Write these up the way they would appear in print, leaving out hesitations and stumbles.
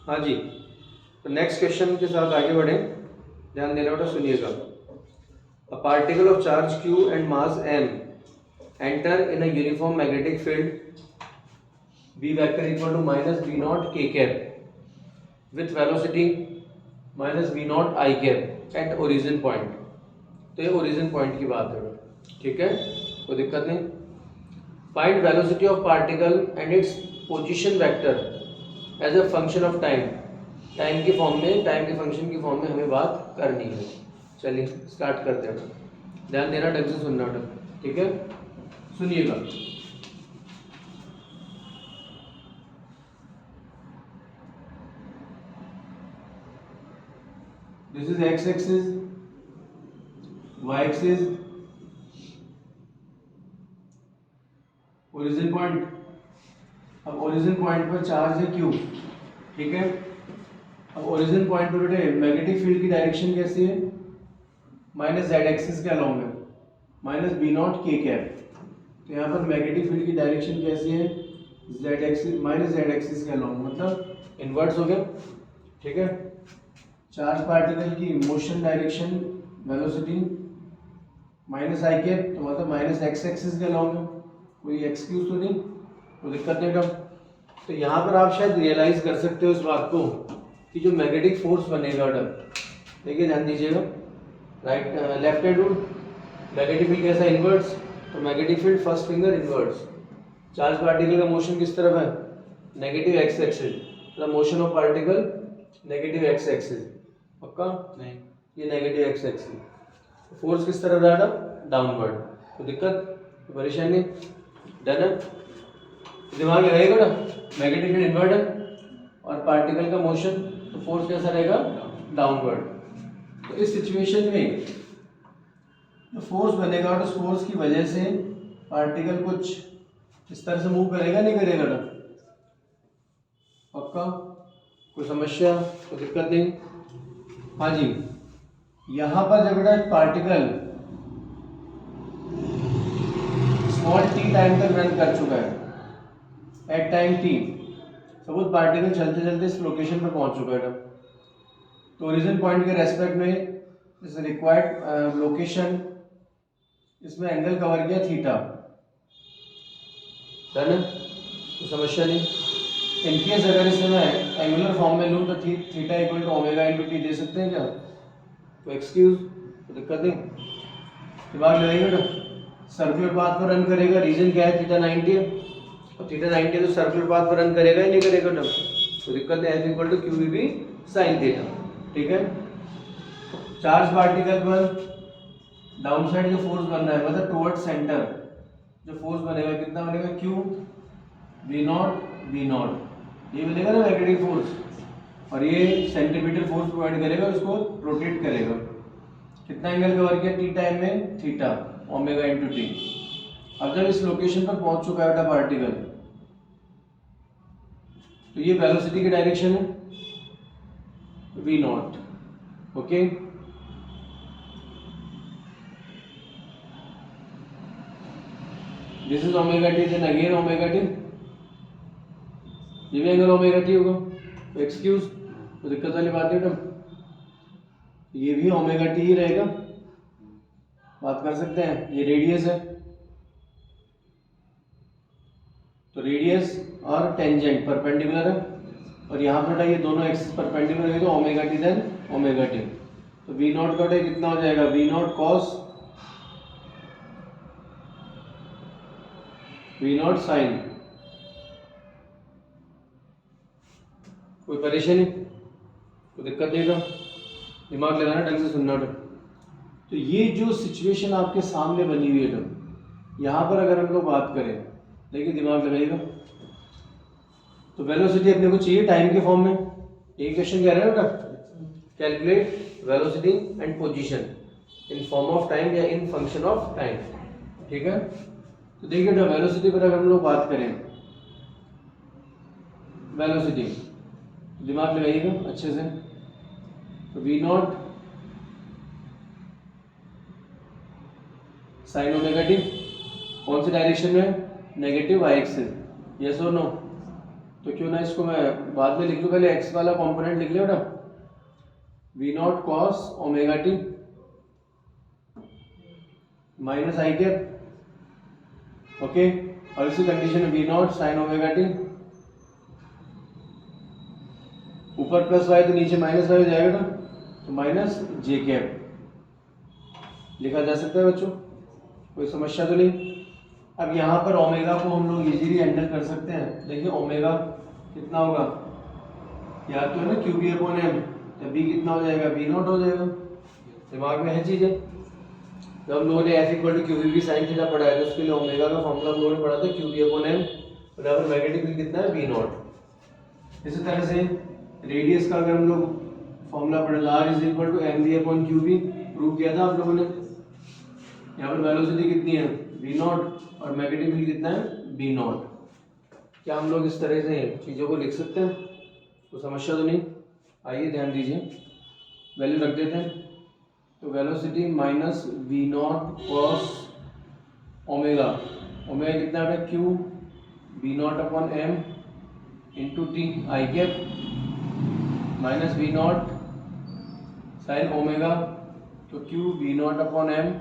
हाँ जी, तो next question के साथ आगे बढ़ें। ध्यान देना बेटा, सुनिएगा। A particle of charge q and mass m enter in a uniform magnetic field v vector equal to minus v naught k cap with velocity minus v naught i cap at origin point. तो ये origin point की बात है, ठीक है, कोई दिक्कत नहीं। Find velocity of particle and its position vector as a function of time. Time के फॉर्म में, टाइम के फंक्शन की फॉर्म में हमें बात करनी है। चलिए स्टार्ट करते हैं। ध्यान देना, ढंग से सुनना बेटा, ठीक है, सुनिएगा। This is x axis, y axis, origin point. अब ओरिजिन पॉइंट पर चार्ज है क्यू, ठीक है। अब ओरिजिन पॉइंट पर बेटे मैग्नेटिक फील्ड की डायरेक्शन कैसी है? माइनस जेड एक्सिस के अलॉन्ग है, माइनस बी नॉट के कैप। तो यहाँ पर मैग्नेटिक फील्ड की डायरेक्शन कैसी है? Z axis, minus Z axis के अलॉन्ग, मतलब इन्वर्स हो गया, ठीक है। चार्ज पार्टिकल की motion direction velocity minus i cap, तो मतलब माइनस एक्स एक्सिस के अलॉन्ग है। कोई एक्सक्यूज तो नहीं, कोई दिक्कत नहीं बेटा। तो यहाँ पर आप शायद रियलाइज कर सकते हो इस बात को कि जो मैग्नेटिक फोर्स बनेगा बेटा, देखिए ध्यान दीजिएगा, right left hand rule, magnetic field कैसा? इनवर्ट्स। तो magnetic field first finger inverts. Charge particle का मोशन किस तरफ है? Negative x axis. The motion of particle negative x axis, पक्का नहीं, ये नेगेटिव एक्स एक्सिस। फोर्स किस तरफ रहेगा? डाउनवर्ड। तो दिक्कत, तो परेशानी, डन है। दिमाग लगाइएगा ना, मैग्नेटिक फील्ड इनवर्ड है और पार्टिकल का मोशन, तो फोर्स कैसा रहेगा? डाउनवर्ड। तो इस सिचुएशन में जो फोर्स बनेगा और उस फोर्स की वजह से पार्टिकल कुछ इस तरह से मूव करेगा, नहीं करेगा ना? पक्का, कोई समस्या, कोई दिक्कत नहीं? हाँ जी, यहाँ पर जब बेटा पार्टिकल स्मॉल टी टाइम तक रन कर चुका है, at time t, suppose particle चलते चलते इस लोकेशन पर पहुंच चुका है, तो ओरिजिन पॉइंट के रेस्पेक्ट में इस रिक्वायर्ड लोकेशन, इसमें एंगल कवर किया थीटा, डन है, तो समस्या नहीं। इनकेस अगर इसे मैं एंगुलर फॉर्म में लूँ तो theta equal to omega into t दे सकते हैं क्या? तो एक्सक्यूज, तो दिक्कत नहीं, दिमाग लगाइए बेटा। सर्कुलर पाथ पर रन करेगा, रीजन क्या है? थीटा 90 है, और थीटा 90 है तो सर्कुलर पाथ पर रन करेगा ही नहीं करेगा ना? तो दिक्कत नहीं, F equal to q v B sine theta, ठीक है। चार्ज पार्टिकल पर डाउन साइड जो फोर्स बन रहा है, मतलब टुवर्ड सेंटर जो फोर्स बनेगा, कितना बनेगा? Q v naught v naught, ये बनेगा ना मैग्नेटिक फोर्स, और ये सेंटीमीटर फोर्स प्रोवाइड करेगा, उसको रोटेट करेगा। कितना एंगल कवर किया टी टाइम में? Theta, omega into T. अब जब इस लोकेशन पर पहुंच चुका है पार्टिकल, तो ये वेलोसिटी की डायरेक्शन है v naught, okay. This is omega t, then again omega t, ये भी एंगल ओमेगा टी होगा, तो एक्सक्यूज, तो दिक्कत वाली बात है ना, ये भी ओमेगा टी ही रहेगा, बात कर सकते हैं। ये रेडियस है, तो रेडियस और टेंजेंट परपेंडिकुलर है, और यहाँ पर ये दोनों एक्सिस परपेंडिकुलर है, तो omega t then omega t. तो वी नॉट का कितना हो जाएगा? V naught cos, v naught sine. कोई परेशानी, कोई दिक्कत नहीं था? दिमाग लगाना, ढंग से सुनना। तो ये जो सिचुएशन आपके सामने बनी हुई है, यहाँ पर अगर हम लोग बात करें, देखिए दिमाग लगाइएगा, तो वेलोसिटी अपने को चाहिए टाइम के फॉर्म में, यही क्वेश्चन कह रहे हैं बेटा, calculate velocity and position in form of time या इन फंक्शन ऑफ टाइम, ठीक है। तो देखिए बेटा, वेलोसिटी पर अगर हम लोग बात करें, वेलोसिटी, दिमाग लगाइएगा अच्छे से, तो v naught sine omega t, कौन सी डायरेक्शन में? नेगेटिव वाई एक्सिस, यस और नो? तो क्यों ना इसको मैं बाद में लिख लूँ, पहले एक्स वाला कंपोनेंट लिख लिया बेटा, v naught cos omega t minus i cap, okay. और इसी condition v naught sine omega t, ऊपर प्लस वाई तो नीचे माइनस वाई हो जाएगा ना, तो माइनस जे कैप लिखा जा सकता है बच्चों, कोई समस्या तो नहीं। अब यहाँ पर ओमेगा को हम लोग इजीली हैंडल कर सकते हैं। देखिए ओमेगा कितना होगा, याद तो है ना, क्यू बी अपॉन एम, तो बी कितना हो जाएगा, बी नॉट हो जाएगा, दिमाग में है चीज़ें। जब हम लोगों ने F equal to q B sine theta पढ़ा है तो उसके लिए ओमेगा का फॉर्मूला हम लोगों ने पढ़ा था क्यू बी अपॉन एम, और यहाँ पर मैग्नेटिक फील्ड कितना है, बी नॉट। इसी तरह से रेडियस का अगर हम लोग फॉर्मूला पढ़े तो r is equal to m B upon q B, prove किया था आप लोगों ने। यहाँ पर वेलोसिटी कितनी है, वी नॉट, और मैग्नेटिक फील्ड कितना है, बी नॉट। क्या हम लोग इस तरह से चीज़ों को लिख सकते हैं, तो समस्या तो नहीं। आइए ध्यान दीजिए, वैल्यू रख देते हैं। तो velocity minus v naught cos omega, omega कितना है, q v naught upon m into t i cap, minus v naught sine omega, तो q v naught upon m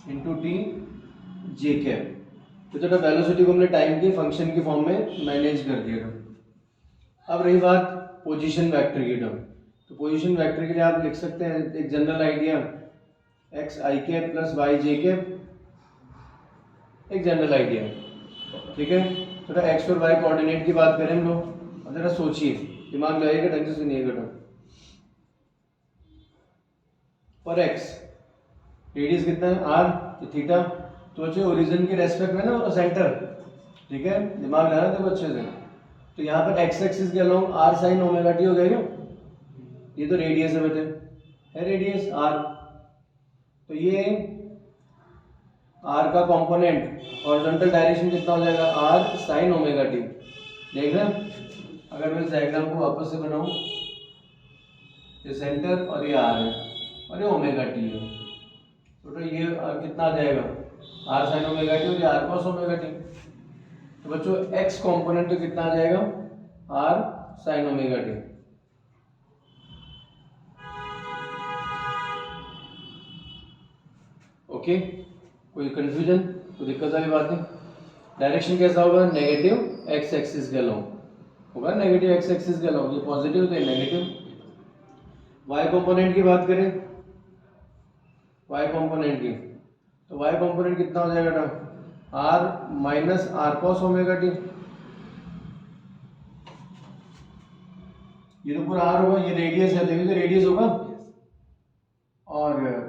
into t j cap. तो चलो velocity को हमने time के function के form में मैनेज कर दिया था। अब रही बात पोजीशन वेक्टर की टर्म, तो पोजीशन वेक्टर के लिए आप लिख सकते हैं एक जनरल आइडिया, एक्स आई कैप प्लस वाई जे कैप, एक जनरल आइडिया, ठीक है। तो एक्स और वाई कोऑर्डिनेट की बात करें हम लोग, और जरा सोचिए, दिमाग लगाइएगा, ढंग से सुनिएगा। पर एक्स रेडियस कितना है, आर, तो थीटा, तो अच्छे ओरिजिन के रेस्पेक्ट में ना सेंटर, ठीक है, दिमाग लगाना देखो अच्छे से। तो यहाँ पर एक्स एक्सिस के along are sine omega T हो गया क्या, ये तो रेडियस है बेटे, है रेडियस आर, तो ये आर का कंपोनेंट हॉरिजॉन्टल डायरेक्शन कितना हो जाएगा, आर साइन ओमेगा टी। देख रहे हैं, अगर मैं इस डायग्राम को वापस से बनाऊं, ये सेंटर और ये आर है और ये ओमेगा टी है, तो ये कितना आ जाएगा, आर साइन ओमेगा टी और ये आर कॉस ओमेगा टी। तो बच्चों एक्स कंपोनेंट तो कितना आ जाएगा, r sine omega t. Okay, कोई कंफ्यूजन, कोई दिक्कत वाली बात नहीं। डायरेक्शन कैसा होगा, नेगेटिव एक्स एक्सिस के अलोंग होगा, नेगेटिव एक्स एक्सिस के अलोंग, ये पॉजिटिव तो ये नेगेटिव। वाई कंपोनेंट की बात करें, वाई कंपोनेंट की, तो वाई कंपोनेंट कितना हो जाएगा बेटा, r minus r cos omega t. ये तो पूरा आर होगा, ये रेडियस है तो ये तो रेडियस होगा, और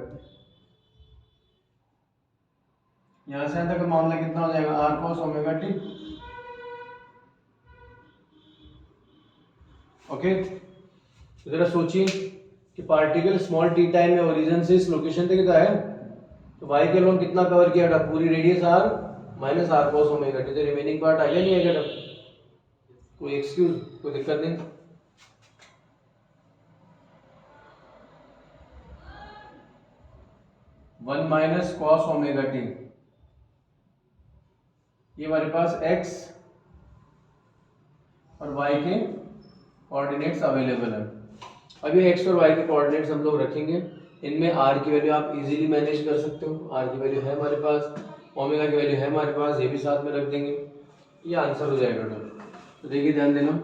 यहां से तक का मामला कितना हो जाएगा, r cos omega t. Okay, तो जरा सोचिए कि पार्टिकल स्मॉल टी टाइम में ओरिजिन से इस लोकेशन तक का है, तो वाई के अलोंग कितना कवर किया था, पूरी radius r minus r cos omega t, तो रिमेनिंग पार्ट आ गया नहीं है क्या, कोई एक्सक्यूज, कोई दिक्कत नहीं। One minus cos omega t, ये हमारे पास x और y के कोऑर्डिनेट्स अवेलेबल है। अब ये x और y के कोऑर्डिनेट्स हम लोग रखेंगे, इनमें r की वैल्यू आप इजीली मैनेज कर सकते हो, r की वैल्यू है हमारे पास, ओमेगा की वैल्यू है हमारे पास, ये भी साथ में रख देंगे, ये आंसर हो जाएगा टोटल। तो देखिए ध्यान देना,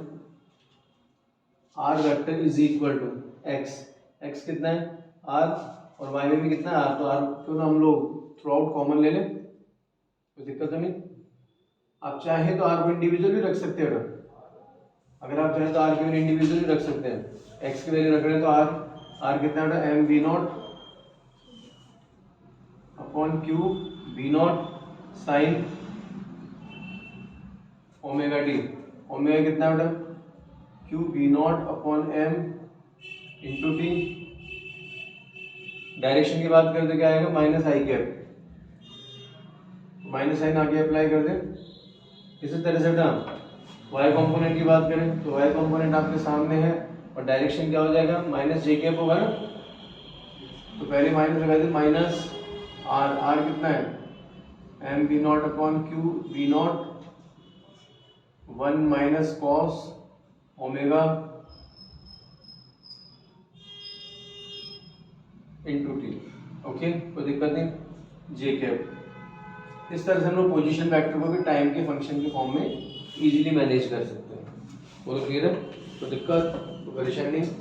r vector is equal to x, x कितना है r, और y में भी कितना है r, तो r क्यों ना हम लोग थ्रू आउट कॉमन ले लें, कोई दिक्कत तो नहीं। आप चाहें तो आर को इंडिविजुअल भी रख सकते हो, अगर आप चाहें तो आर की इंडिविजुअल भी रख सकते हैं। एक्स की वैल्यू रख रहे हैं तो आर कितना है, m v naught upon q v naught sine omega t, omega कितना है बेटा, q v naught upon m into t. Direction की बात करें तो क्या आएगा, minus i cap, minus sine आगे अप्लाई कर दें। इसी तरह से बेटा वाई कंपोनेंट की बात करें तो वाई कंपोनेंट आपके सामने है, और डायरेक्शन क्या हो जाएगा, माइनस जे कैप होगा ना, तो पहले माइनस लगा दें, माइनस आर, आर कितना है, m v naught upon q v naught 1 minus cos omega into t. Okay, कोई दिक्कत नहीं। जे कैप इस तरह से हम लोग पोजीशन वेक्टर को भी टाइम के फंक्शन के फॉर्म में इजीली मैनेज कर सकते हैं। बोलो क्लियर है? कोई दिक्कत, कोई परेशानी नहीं।